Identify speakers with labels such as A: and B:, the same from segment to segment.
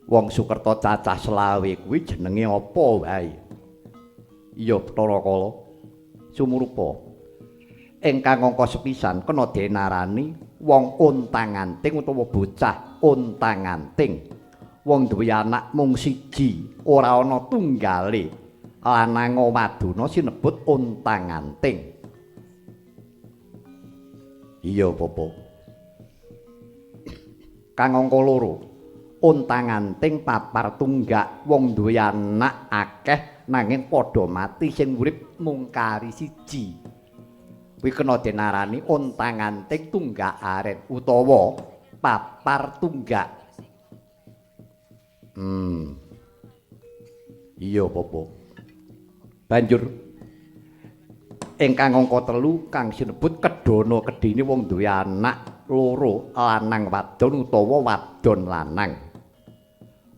A: Wong Sukerta cacah selawe kuwi jenenge apa wae? Iya Bathara Kala. Sumurupa. Ingkang angka sepisan kena denarani wong untang-anting utawa bocah untang-anting. Wong duwe anak mung siji, ora ana tunggale. Lanang waduna sinebut untang-anting. Iya, Bapak. Kang angka loro. Untang-anting papar tunggak wong duwe anak akeh nanging padha mati sing urip mung kari siji. Kuwi kena denarani untang-anting tunggak arit utawa papar tunggak. Iya, Bapak. Banjur ingkang angka 3 kang sinebut kedana kedhine wong duwe anak loro lanang wadon utawa wadon lanang.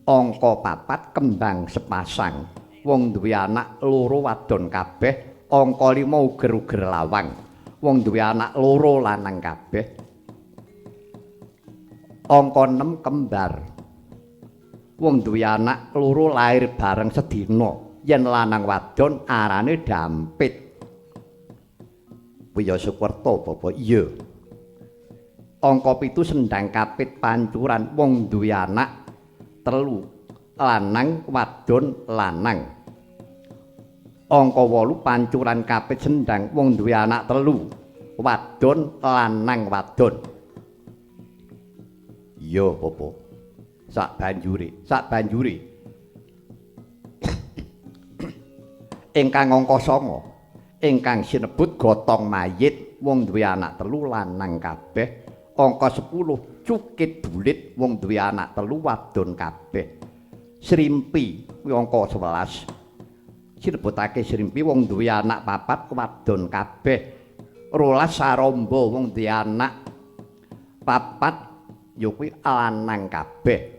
A: Angka 4 kembang sepasang wong duwe anak loro wadon kabeh. Angka 5 uger-uger lawang wong duwe anak loro lanang kabeh. Angka 6 kembar wong duwe anak loro lair bareng sedina. Yen lanang wadon arane dampit. Wiya Sukerta Bapak iya. Angka 7 sendang kapit pancuran wong duwe anak 3 lanang wadon lanang. Angka 8 pancuran kapit sendang wong duwe anak 3 wadon lanang wadon. Iya Bapak. Sak banjure ingkang angka 9 ingkang sinebut gotong mayit wong duwe anak 3 lanang kabeh. Angka 10 cukit bulit wong duwe anak 3 wadon kabeh. Srimpi kuwi angka 11 sinebutake srimpi wong duwe anak 4 wadon kabeh. 12 saramba wong duwe anak 4 ya kuwi lanang kabeh.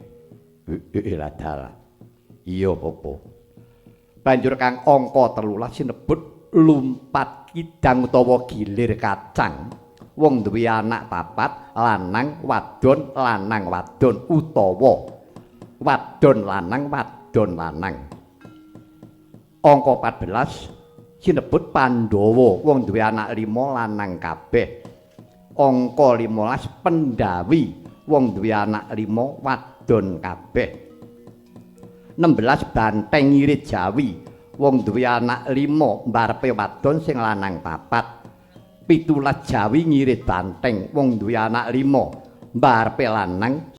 A: Lah dalah. Iya Bapak. Banjur kang angka 13 sinebut lumpat kidang utawa gilir kacang. Wong duwe anak 4 lanang wadon utawa wadon lanang. Angka 14 sinebut Pandhawa wong duwe anak 5 lanang kabeh. Angka 15 Pendhawi wong duwe anak 5 wadon kabeh. 16 Banteng Irit Jawi wong duwe anak 5 mbarepe wadon sing lanang 4. 17 Jawi Ngirit Banteng wong duwe anak 5 mbarepe lanang